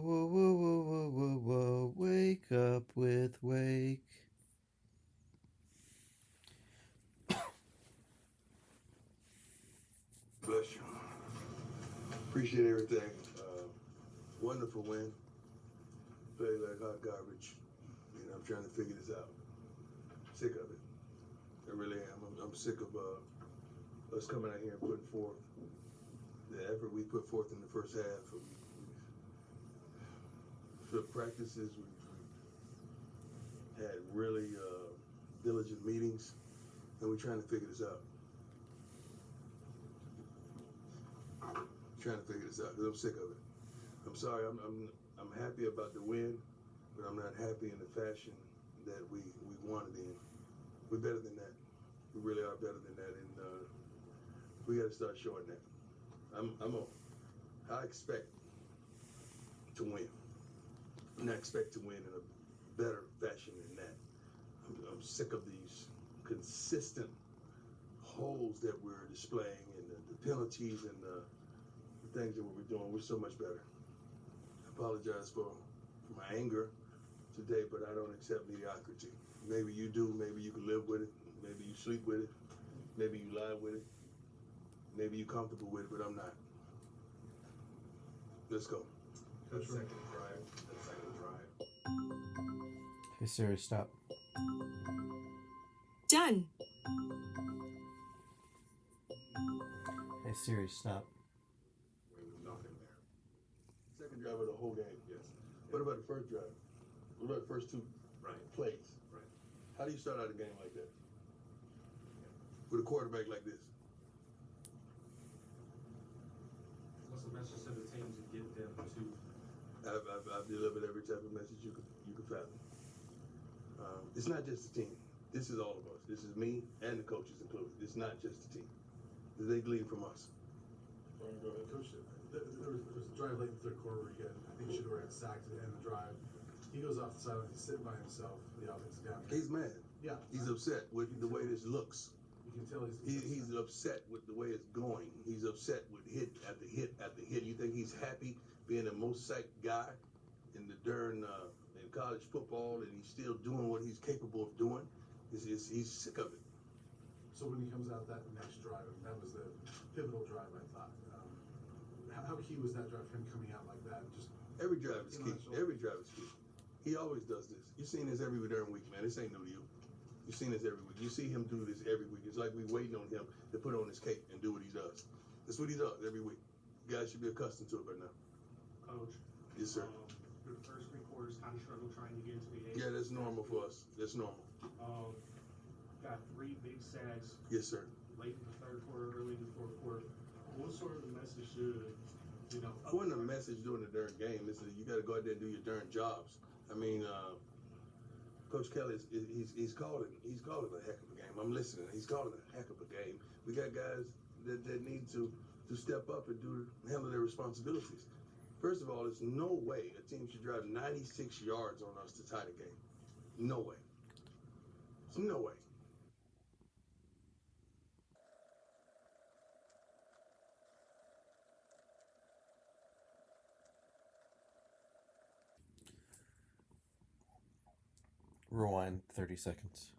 Whoa, whoa, whoa, whoa, whoa, whoa, wake up with Wake. Bless you. Appreciate everything. Wonderful win. Played like hot garbage. I'm trying to figure this out. Sick of it. I really am. I'm sick of us coming out here and putting forth the effort we put forth in the first half. The practices, we had really diligent meetings, and we're trying to figure this out. Trying to figure this out because I'm sick of it. I'm sorry. I'm happy about the win, but I'm not happy in the fashion that we won it in. We're better than that. We really are better than that, and we got to start showing that. I expect to win, and I expect to win in a better fashion than that. I'm sick of these consistent holes that we're displaying, and the penalties and the things that we're doing. We're so much better. I apologize for my anger today, but I don't accept mediocrity. Maybe you do. Maybe you can live with it. Maybe you sleep with it. Maybe you lie with it. Maybe you're comfortable with it, but I'm not. Let's go. That second drive. Hey Siri, stop. Done. Hey Siri, stop. There was nothing there. Second drive of the whole game. Yes. What about the first drive? What about the first two plays? Right. How do you start out a game like that? With a quarterback like this? What's the message to the team to get them to? I've delivered every type of message you could fathom. It's not just the team. This is all of us. This is me and the coaches included. It's not just the team. They glean from us. Go ahead, Coach. There was a drive late in the third quarter where I think Shador got sacked at the end of the drive. He goes off the sideline. He's sitting by himself. The offensive guy. He's mad. Yeah. He's upset with the way this looks. You can tell He's upset with the way it's going. He's upset with hit after hit after hit. You think he's happy being the most sacked guy in the in college football, and he's still doing what he's capable of doing? He's sick of it. So when he comes out that next drive, that was the pivotal drive, I thought. How key was that drive for him coming out like that? Just every drive is key. Every drive is key. He always does this. You've seen this every darn week, man. This ain't new to you. You've seen this every week. You see him do this every week. It's like we waiting on him to put on his cape and do what he does. That's what he does every week. You guys should be accustomed to it by now. Coach. Yes, sir. The first 3 quarters kind of struggled trying to get into the game. Yeah, that's normal for us. That's normal. Got 3 big sacks. Yes, sir. Late in the third quarter, early in the fourth quarter. What sort of message should, I wasn't a message during the darn game. It's you got to go out there and do your darn jobs. I mean, Coach Kelly he's calling a heck of a game. I'm listening. He's calling a heck of a game. We got guys that need to step up and handle their responsibilities. First of all, there's no way a team should drive 96 yards on us to tie the game. No way. There's no way. Rewind 30 seconds.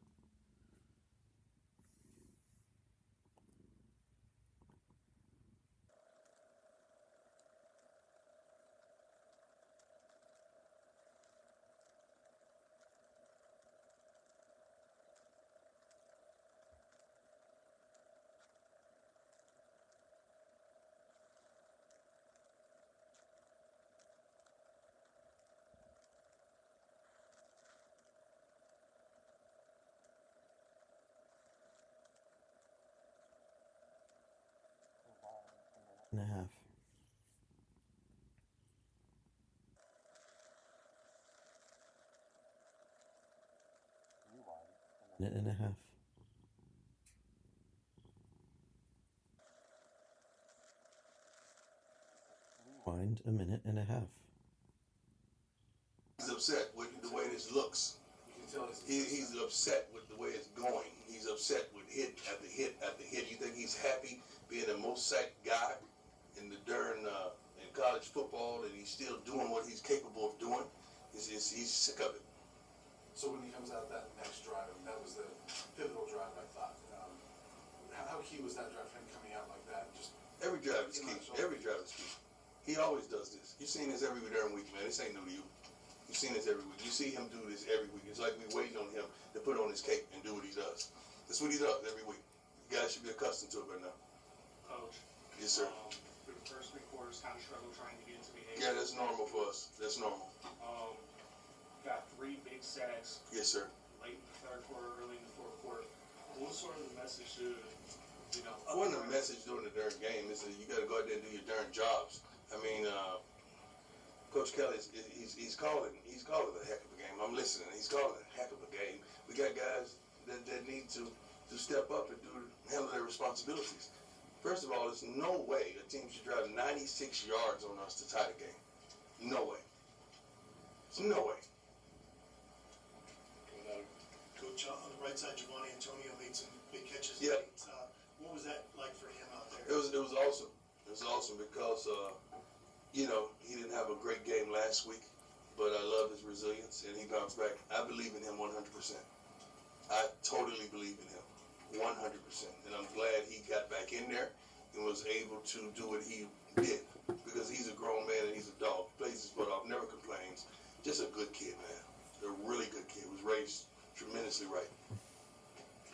And a half. Minute and a half. Rewind a minute and a half. He's upset with the way this looks. He's upset with the way it's going. He's upset with hit after hit after hit. You think he's happy being the most sacked guy in the in college football and he's still doing what he's capable of doing. He's sick of it. So when he comes out that next drive, I mean, that was the pivotal drive, I thought. How key was that drive for him coming out like that? Just every drive is key. Every drive is key. He always does this. You've seen this every darn week, man. This ain't new to you. You've seen this every week. You see him do this every week. It's like we waiting on him to put on his cape and do what he does. That's what he does every week. You guys should be accustomed to it by now. Coach. Yes, sir. For the first 3 quarters, kind of struggled trying to get into the game. Yeah, that's normal for us. That's normal. Got 3 big sacks. Yes, sir. Late in the 3rd quarter, early in the 4th quarter. What was sort of the message to, I wasn't a message during the darn game. It's you got to go out there and do your darn jobs. I mean, Coach Kelly, he's calling a heck of a game. I'm listening. He's calling a heck of a game. We got guys that need to step up and handle their responsibilities. First of all, there's no way a team should drive 96 yards on us to tie the game. No way. There's no way. Coach, on the right side, Giovanni Antonio made some big catches. Yeah. What was that like for him out there? It was awesome. It was awesome because he didn't have a great game last week, but I love his resilience and he bounced back. I believe in him 100%. I totally believe in him 100%, and I'm glad he got back in there and was able to do what he did because he's a grown man and he's a dog. Plays his butt off, never complains. Just a good kid, man. A really good kid. Was raised tremendously right.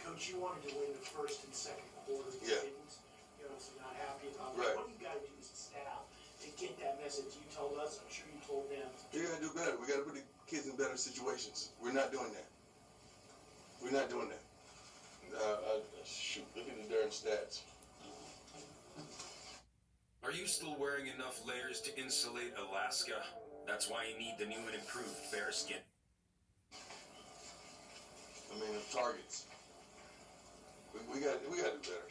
Coach, you wanted to win the first and second quarters. Yeah. You didn't. You're obviously not happy about Right. that. What do you got to do as a staff to get that message? You told us. I'm sure you told them. We gotta do better. We gotta put the kids in better situations. We're not doing that. We're not doing that. Shoot, look at the darn stats. Are you still wearing enough layers to insulate Alaska? That's why you need the new and improved Bearskin. I mean, the targets. We got to do better.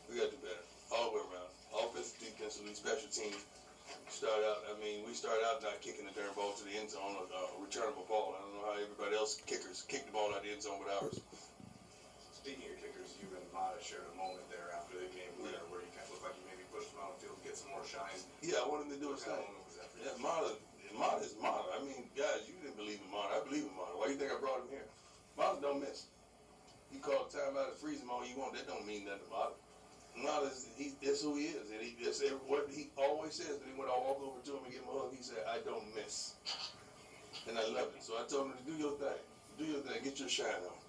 We got to do better all the way around. Offense, defensively, special teams. We start out not kicking the darn ball to the end zone, a returnable ball. I don't know how everybody else kickers kick the ball out of the end zone with ours. Speaking of kickers, you and Mata shared a moment there after the game winner where you kind of looked like you maybe pushed him out of the field to get some more shine. Yeah, I wanted him to do his What kind thing. of moment was that for you? Yeah, Mata is Mata. I mean, guys, you didn't believe in Mata. I believe in Mata. Why do you think I brought him here? Mata don't miss. You call timeout and freeze him all you want. That don't mean nothing to Mata. Mata, that's who he is. And that's what he always says. When he went all walk over to him and give him a hug, he said, I don't miss. And I love it. So I told him to do your thing. Do your thing. Get your shine on.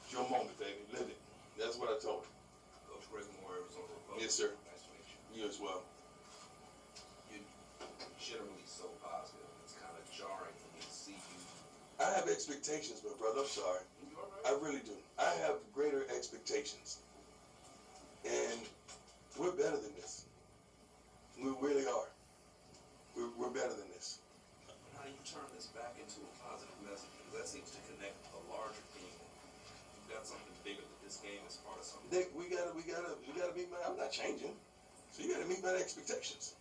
It's your moment, baby. Live it. That's what I told him. Coach Greg Moore, Arizona Republic. Yes, sir. Nice to meet you. You as well. You're generally so positive. It's kind of jarring for me to see you. I have expectations, my brother. I'm sorry. You all right? I really do. I have greater expectations. And we're better than this. We really are. We're better than this. How do you turn this back into a positive message? Because that seems to connect a larger theme. You've got something bigger that this game is part of something. Nick, we gotta meet my. I'm not changing. So you gotta meet my expectations.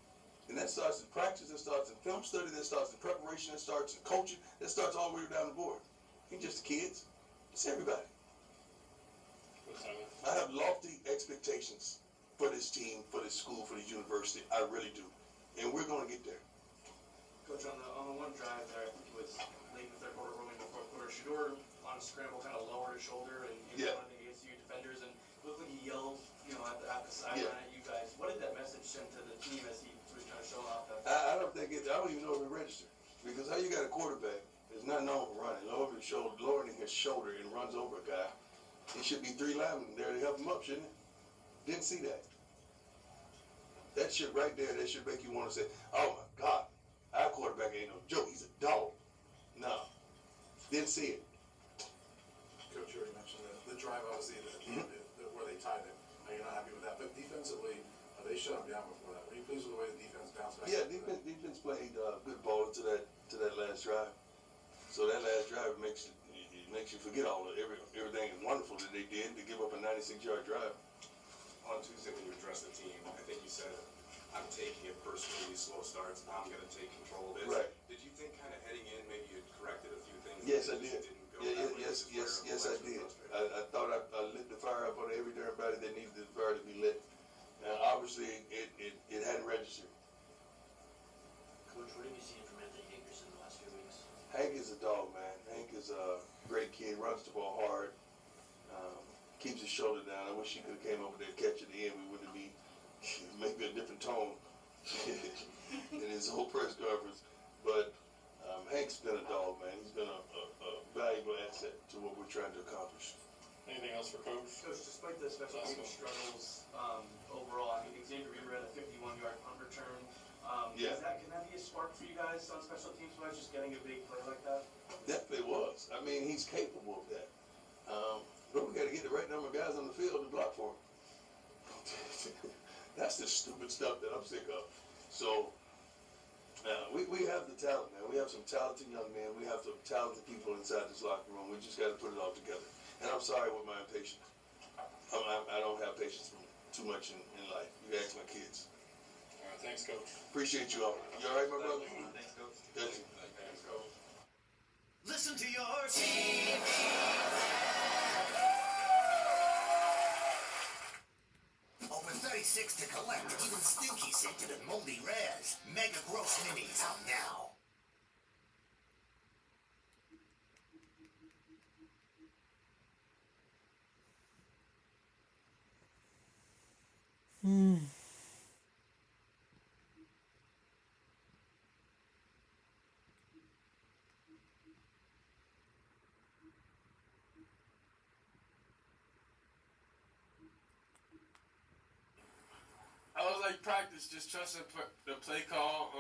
And that starts in practice. That starts in film study. That starts in preparation. That starts in coaching. That starts all the way down the board. Ain't just the kids. It's everybody. I have lofty expectations for this team, for this school, for this university. I really do. And we're going to get there. Coach, on the one drive there, I think it was late in the 3rd quarter, early in the 4th quarter, Shador on a scramble kind of lowered his shoulder and Yeah. one of the ASU defenders, and it looked like he yelled, at the sideline at you guys. What did that message send to the team as he was kind of showing off that? I don't even know if it registered. Because how you got a quarterback that's not known for running, lowering his shoulder and runs over a guy. There should be 3 linemen there to help him up, shouldn't it? Didn't see that. That shit right there, that should make you want to say, oh my God, our quarterback ain't no joke. He's a dog. No. Didn't see it. Coach, you already mentioned the drive, obviously, where they tied it. You're not happy with that. But defensively, they shut them down before that. Were you pleased with the way the defense bounced back? Yeah, defense played good ball to that last drive. So that last drive makes you forget everything wonderful that they did to give up a 96-yard drive. On Tuesday when you addressed the team, I think you said, I'm taking it personally, these slow starts, I'm going to take control of this. Right. Did you think kind of heading in, maybe you had corrected a few things? Yes, I that did. just didn't go that way, Yes, which is yes, where I the did. players were frustrated? I thought I lit the fire up on every darn body that needed the fire to be lit. Now, obviously, it hadn't registered. great kid, runs the ball hard, keeps his shoulder down. I wish he could have came over there to catch at the end. We wouldn't be maybe a different tone in his whole press conference. But Hank's been a dog, man. He's been a valuable asset to what we're trying to accomplish. Anything else for Coach? Coach, despite the special team struggles overall, I mean, Xavier Weaver had a 51-yard punt return. Yeah. Can that be a spark for you guys on special teams wise, just getting a big play like that? Definitely was. I mean, he's capable of that. But we got to get the right number of guys on the field to block for him. That's the stupid stuff that I'm sick of. So, we have the talent, man. We have some talented young men. We have some talented people inside this locker room. We just got to put it all together. And I'm sorry with my impatience. I don't have patience for too much in life. You ask my kids. All right, thanks, Coach. Appreciate you all. You all right, my brother? Thanks, Coach. Thank you. Thanks, Coach. Listen to your team. Over 36 to collect. Even Stinky scented and moldy rares. Mega Gross Minis out now. I was like practice, just trust the play call,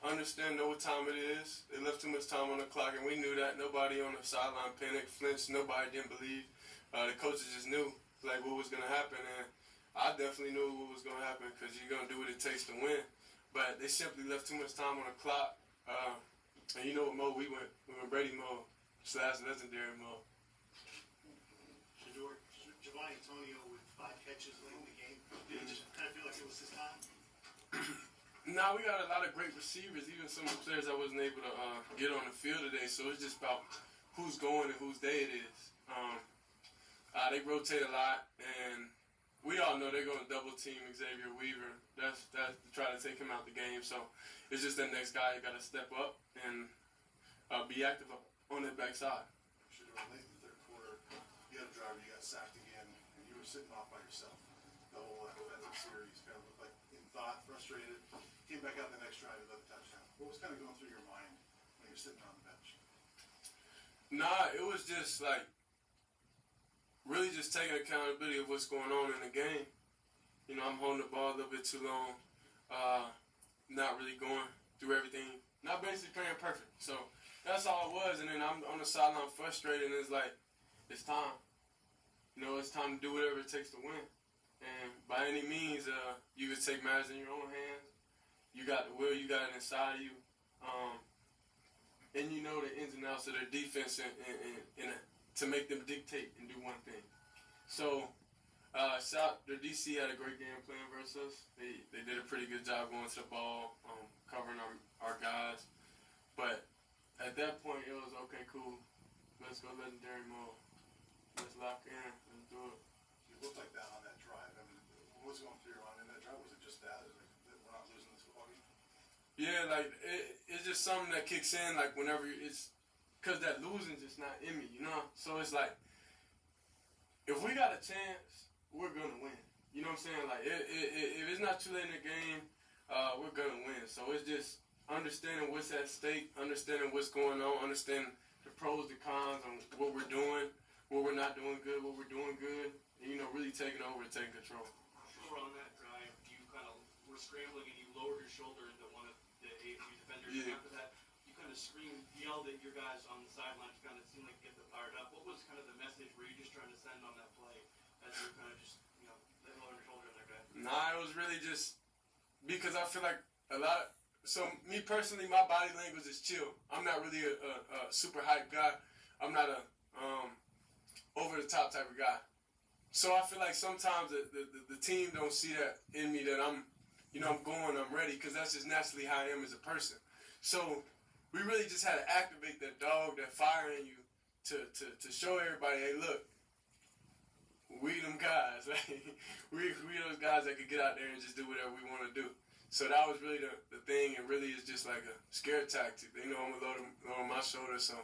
understand, know what time it is. They left too much time on the clock, and we knew that. Nobody on the sideline panicked, flinched. Nobody didn't believe. The coaches just knew like what was gonna happen, and I definitely knew what was gonna happen because you're gonna do what it takes to win. But they simply left too much time on the clock, and you know what mode we went? We went Brady mode / legendary mode. Giovanni Antonio with 5 catches late in the game. Did it just kind of feel like it was his time? Nah, we got a lot of great receivers, even some players I wasn't able to get on the field today. So it's just about who's going and whose day it is. They rotate a lot, and we all know they're going to double team Xavier Weaver. That's to try to take him out the game. So it's just that next guy got to step up and be active on that backside. Should have late in the third quarter. You had a driver, you got sacked again, and you were sitting off by yourself. The whole offensive series kind of looked like in thought, frustrated. Came back out the next drive and led the touchdown. What was kind of going through your mind when you're sitting on the bench? Nah, it was just like really just taking accountability of what's going on in the game. You know, I'm holding the ball a little bit too long, not really going through everything, not basically playing perfect. So that's all it was. And then I'm on the sideline frustrated, and it's like, it's time. You know, it's time to do whatever it takes to win. And by any means, you can take matters in your own hands. You got the will, you got it inside of you. And you know the ins and outs of their defense and to make them dictate and do one thing. So, the DC had a great game playing versus us. They did a pretty good job going to the ball, covering our guys. But at that point, it was, okay, cool. Let's go legendary mode. Let's lock in. Let's do it. You looked like that on that drive. I mean, what was going through your mind in that drive? Was it just that? Like, we're not losing this football game? Yeah, like, it's just something that kicks in, like, whenever it's, because that losing's just not in me, you know? So it's like, if we got a chance, we're going to win. You know what I'm saying? Like, if it's not too late in the game, we're going to win. So it's just understanding what's at stake, understanding what's going on, understanding the pros, the cons, and what we're doing, what we're not doing good, what we're doing good, and, you know, really taking over and taking control. On that drive, you kind of were scrambling and you lowered your shoulder into one of the AFC defenders. Yeah. And after that, you kind of screamed, yelled at your guys on the sideline to kind of seem like get them fired up. What was kind of the message? Were you just trying to send on that play as you were kind of just, you know, lowering your shoulder in there, guy? Nah, it was really just because I feel like so me personally, my body language is chill. I'm not really a super hype guy. I'm not a over the top type of guy. So I feel like sometimes the team don't see that in me, that I'm going, I'm ready, because that's just naturally how I am as a person. So we really just had to activate that dog, that fire in you to show everybody, hey, look, we them guys. we those guys that could get out there and just do whatever we want to do. So that was really the thing, and really it's just like a scare tactic. They know I'm going to load on my shoulder, so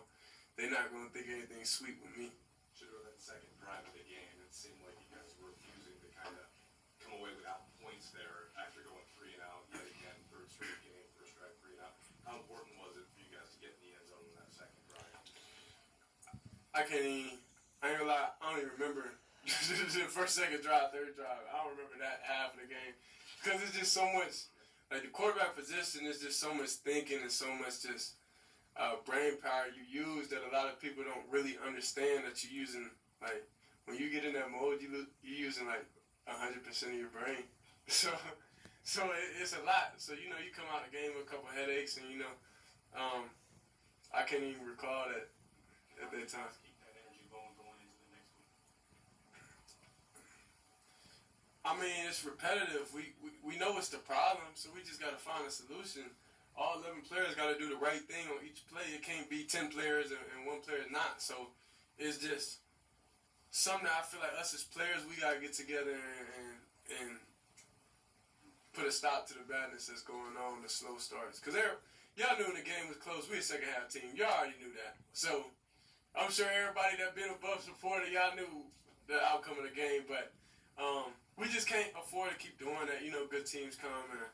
they're not gonna think anything sweet with me. Should have that second drive of the game. It seemed like you guys were refusing to kind of come away without points there after going 3 and out yet again, third straight game, first drive 3 and out. How important was it for you guys to get in the end zone in that second drive? I ain't gonna lie, I don't even remember the first, second drive, third drive. I don't remember that half of the game because it's just so much. Like the quarterback position is just so much thinking and so much just brain power you use that a lot of people don't really understand that you're using. Like when you get in that mode, you're using like 100% of your brain. So it's a lot. So you come out of the game with a couple headaches, and I can't even recall that at that time. Keep that energy going into the next week. I mean, it's repetitive. We know it's the problem, so we just got to find a solution. All 11 players got to do the right thing on each play. It can't be 10 players and one player not. So it's just something that I feel like us as players, we got to get together and put a stop to the badness that's going on, the slow starts. Because y'all knew when the game was close, we a second half team. Y'all already knew that. So I'm sure everybody that been above supporter, y'all knew the outcome of the game. But we just can't afford to keep doing that. Good teams come and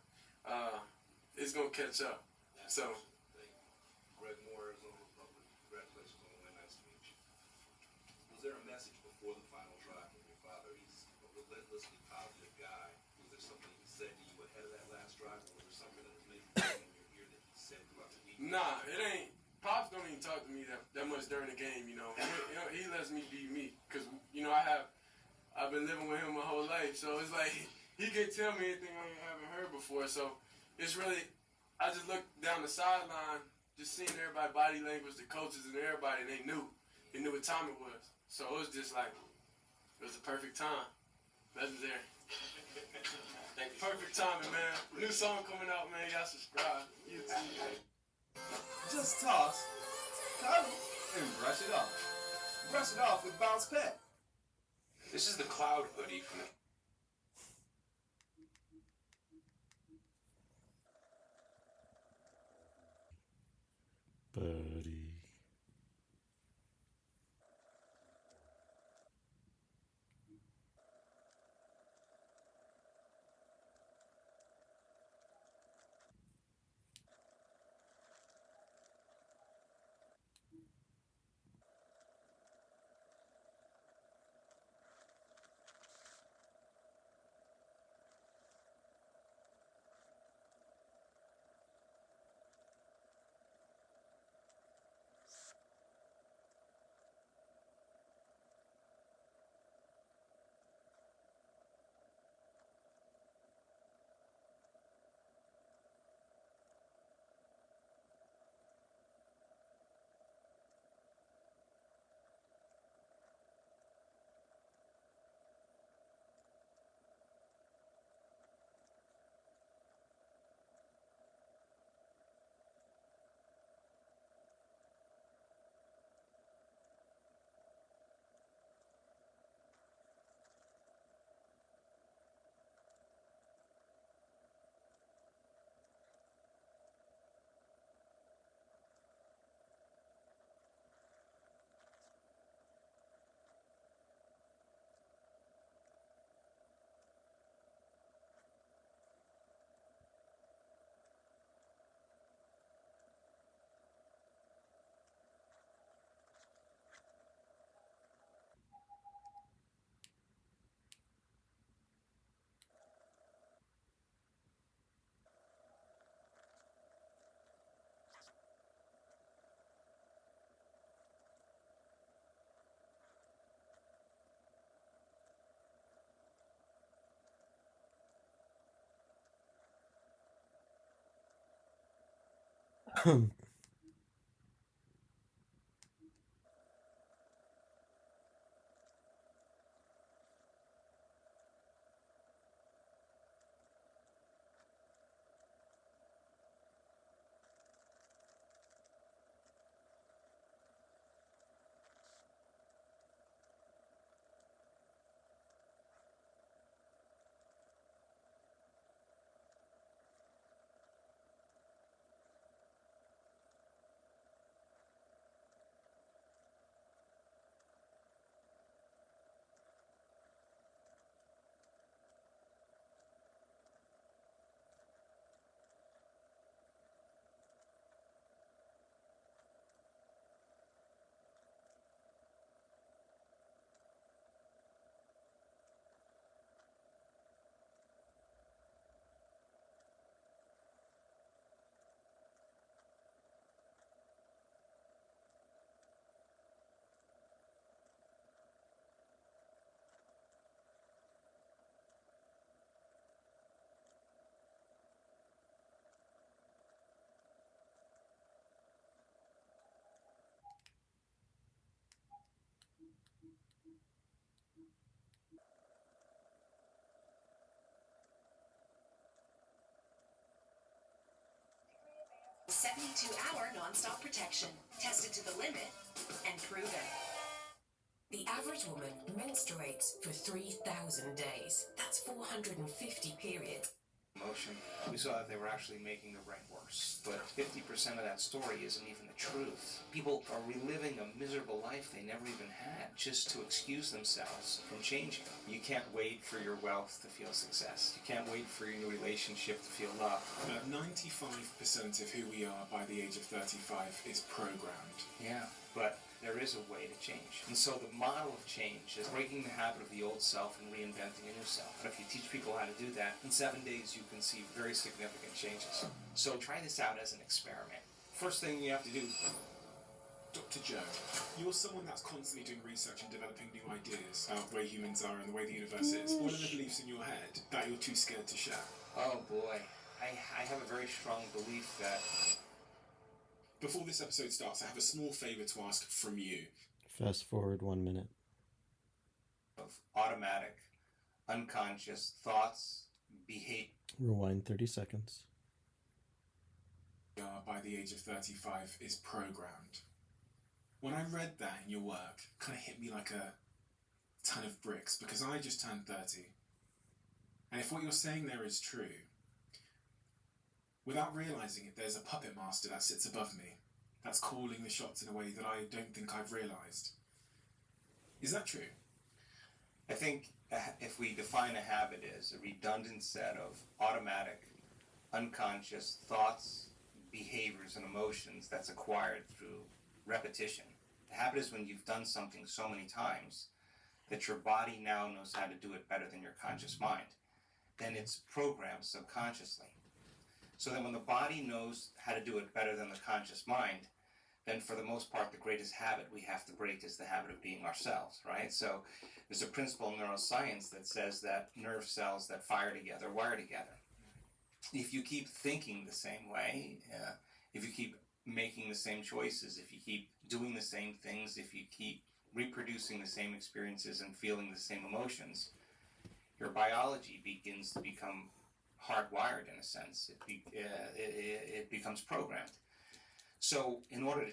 it's going to catch up. So. Greg Moore, Arizona Republic. Congratulations on the win. Nice to meet you. Was there a message before the final drive from your father? He's a relentlessly positive guy. Was there something he said to you ahead of that last drive, or was there something that was maybe in your ear that he said throughout the week? Nah, it ain't. Pops don't even talk to me that much during the game. He lets me be me because I've been living with him my whole life, so it's like he can't tell me anything I haven't heard before. So it's really, I just looked down the sideline, just seeing everybody body language, the coaches and everybody, and they knew what time it was. So it was just like, it was a perfect time. Legendary. Perfect timing, man. New song coming out, man. Y'all subscribe. YouTube. Just toss, cuddle, and brush it off. Brush it off with Bounce Pet. This is the cloud hoodie from the Buddy. 72-hour non-stop protection, tested to the limit and proven. The average woman menstruates for 3,000 days. That's 450 periods. Emotion, we saw that they were actually making the brain worse. But 50% of that story isn't even the truth. People are reliving a miserable life they never even had just to excuse themselves from changing. You can't wait for your wealth to feel success. You can't wait for your new relationship to feel love. 95% of who we are by the age of 35 is programmed. Yeah, but there is a way to change. And so the model of change is breaking the habit of the old self and reinventing a new self. And if you teach people how to do that, in 7 days you can see very significant changes. So try this out as an experiment. First thing you have to do... Dr. Joe, you're someone that's constantly doing research and developing new ideas about the way humans are and the way the universe is. What are the beliefs in your head that you're too scared to share? Oh boy, I have a very strong belief that... Before this episode starts, I have a small favour to ask from you. Fast forward 1 minute. Of automatic, unconscious thoughts, behavior. Rewind 30 seconds. By the age of 35 is programmed. When I read that in your work, it kind of hit me like a ton of bricks, because I just turned 30. And if what you're saying there is true, without realising it, there's a puppet master that sits above me, that's calling the shots in a way that I don't think I've realised. Is that true? I think if we define a habit as a redundant set of automatic, unconscious thoughts, behaviors, and emotions that's acquired through repetition. The habit is when you've done something so many times that your body now knows how to do it better than your conscious mind. Then it's programmed subconsciously. So that when the body knows how to do it better than the conscious mind, then for the most part, the greatest habit we have to break is the habit of being ourselves, right? So there's a principle in neuroscience that says that nerve cells that fire together wire together. If you keep thinking the same way, if you keep making the same choices, if you keep doing the same things, if you keep reproducing the same experiences and feeling the same emotions, your biology begins to become hardwired in a sense. It becomes programmed. So in order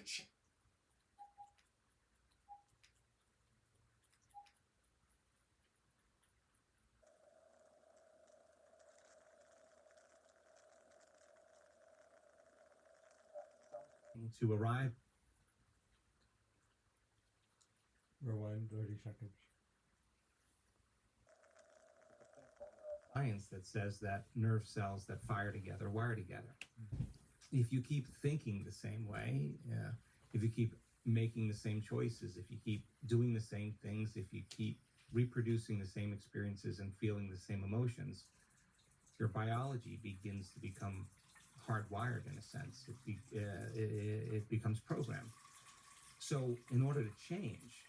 to arrive. Rewind 30 seconds. Science that says that nerve cells that fire together wire together. If you keep thinking the same way, if you keep making the same choices, if you keep doing the same things, if you keep reproducing the same experiences and feeling the same emotions, your biology begins to become hardwired in a sense. It becomes programmed. So in order to change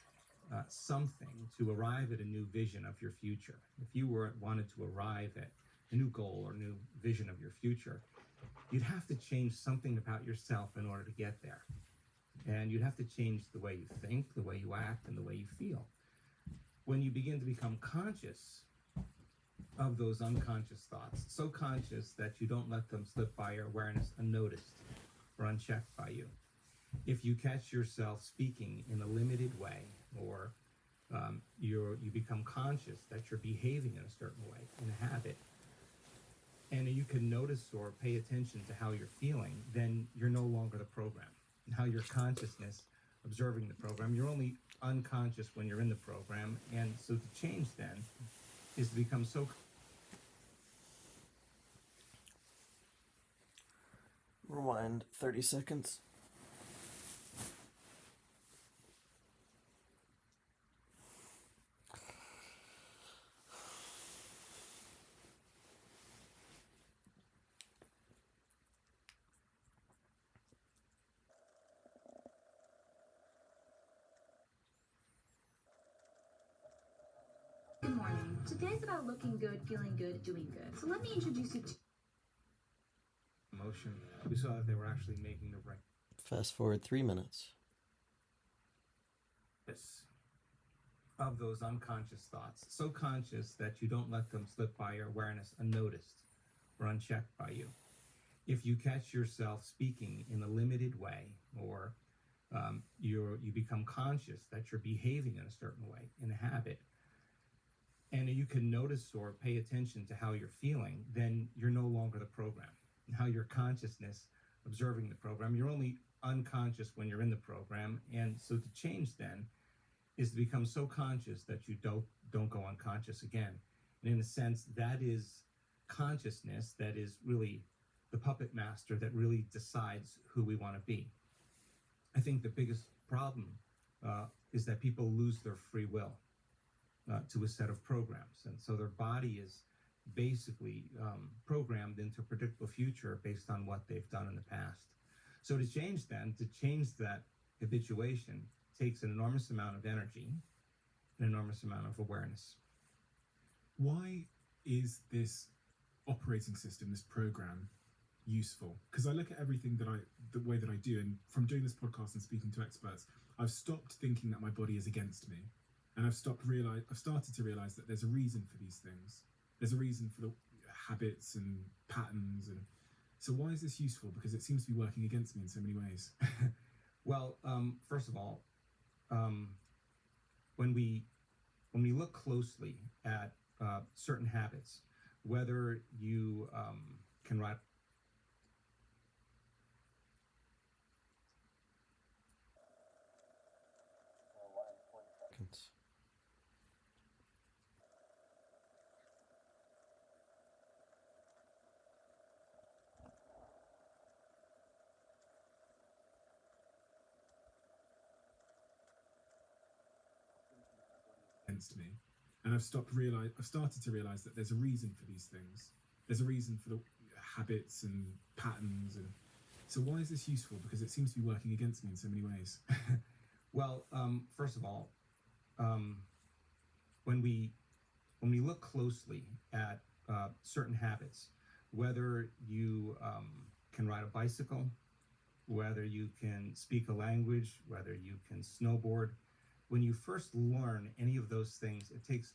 something, to arrive at a new vision of your future, if you wanted to arrive at a new goal or new vision of your future, you'd have to change something about yourself in order to get there. And you'd have to change the way you think, the way you act, and the way you feel. When you begin to become conscious of those unconscious thoughts, so conscious that you don't let them slip by your awareness unnoticed or unchecked by you. If you catch yourself speaking in a limited way, or you become conscious that you're behaving in a certain way, in a habit, and you can notice or pay attention to how you're feeling, then you're no longer the program. Now your consciousness observing the program, you're only unconscious when you're in the program, and so to change then is to become so... Rewind 30 seconds. Good morning. Today's about looking good, feeling good, doing good. So let me introduce you to emotion. We saw that they were actually making the right... Fast forward 3 minutes. Of those unconscious thoughts, so conscious that you don't let them slip by your awareness unnoticed or unchecked by you. if you catch yourself speaking in a limited way, or you become conscious that you're behaving in a certain way, in a habit, and you can notice or pay attention to how you're feeling, then you're no longer the program. Now your consciousness observing the program, you're only unconscious when you're in the program. And so to change then is to become so conscious that you don't go unconscious again. And in a sense, that is consciousness that is really the puppet master that really decides who we want to be. I think the biggest problem is that people lose their free will to a set of programs. And so their body is basically programmed into a predictable future based on what they've done in the past. So to change that habituation takes an enormous amount of energy, an enormous amount of awareness. Why is this operating system, this program, useful? Because I look at everything the way that I do, and from doing this podcast and speaking to experts, I've stopped thinking that my body is against me, and I've started to realize that there's a reason for these things. There's a reason for the habits and patterns, and so why is this useful? Because it seems to be working against me in so many ways. Well, first of all, when we look closely at certain habits, whether you can ride seconds. Against me, and I've started to realize that there's a reason for these things. There's a reason for the habits and patterns, and so why is this useful? Because it seems to be working against me in so many ways. Well, first of all, when we look closely at certain habits, whether you can ride a bicycle, whether you can speak a language, whether you can snowboard, when you first learn any of those things, it takes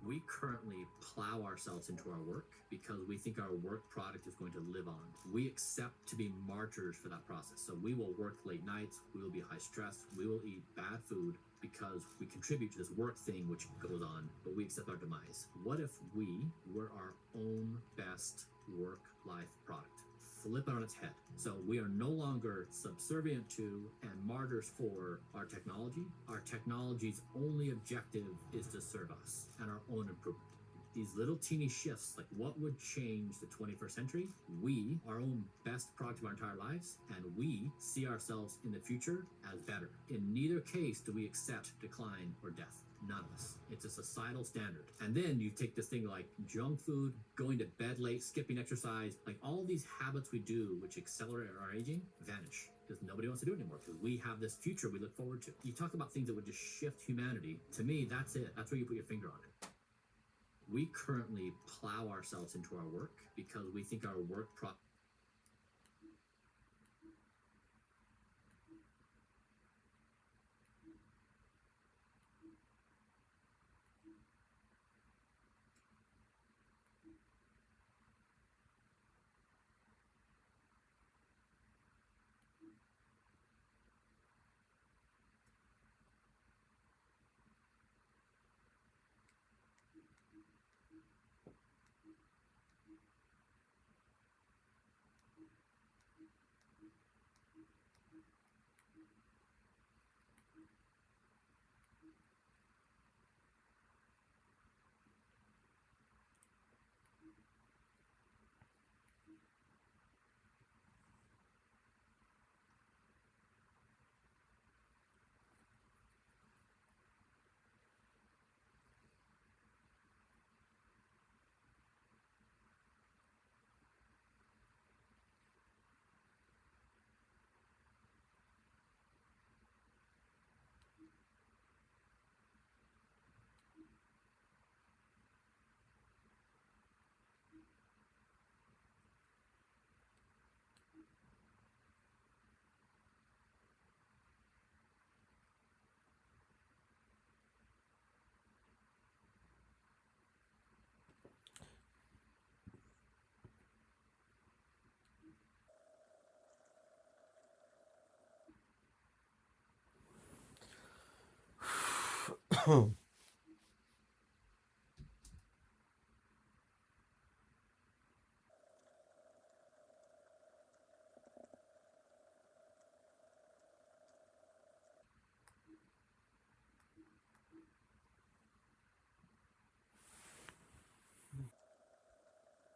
We currently plow ourselves into our work because we think our work product is going to live on. We accept to be martyrs for that process. So we will work late nights, we will be high stress, we will eat bad food because we contribute to this work thing which goes on, but we accept our demise. What if we were our own best work-life product? Flip it on its head. So we are no longer subservient to and martyrs for our technology. Our technology's only objective is to serve us and our own improvement. These little teeny shifts, like what would change the 21st century? We, our own best product of our entire lives, and we see ourselves in the future as better. In neither case do we accept decline or death. None of us. It's a societal standard. And then you take this thing like junk food, going to bed late, skipping exercise, like all these habits we do which accelerate our aging vanish because nobody wants to do it anymore because we have this future we look forward to. You talk about things that would just shift humanity. To me, that's it. That's where you put your finger on it. We currently plow ourselves into our work because we think our work